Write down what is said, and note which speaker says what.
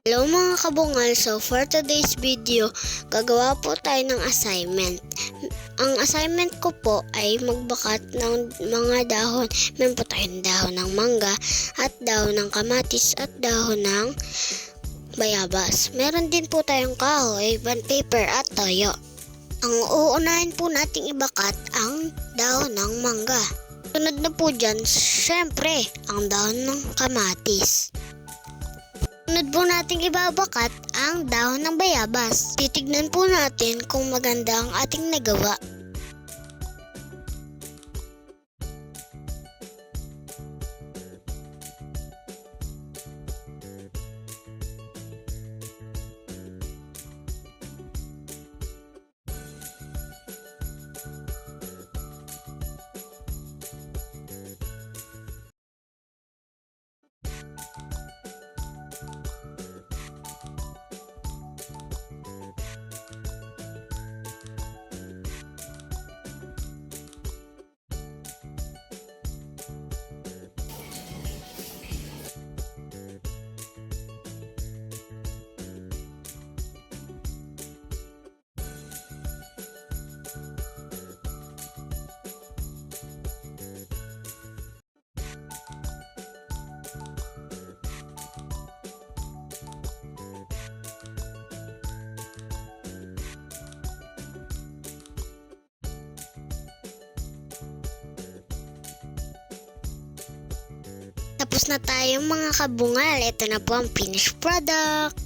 Speaker 1: Hello mga kabungal, so for today's video, gagawa po tayo ng assignment. Ang assignment ko po ay magbakat ng mga dahon. Meron po tayong dahon ng mangga at dahon ng kamatis at dahon ng bayabas. Meron din po tayong kahoy, bond paper at toyo. Ang uunahin po nating ibakat ang dahon ng mangga. Sunod na po dyan, syempre, ang dahon ng kamatis. Sunod po nating ibabakat ang dahon ng bayabas. Titignan po natin kung maganda ang ating nagawa. Tapos na tayo mga kabungal. Ito na po ang finished product.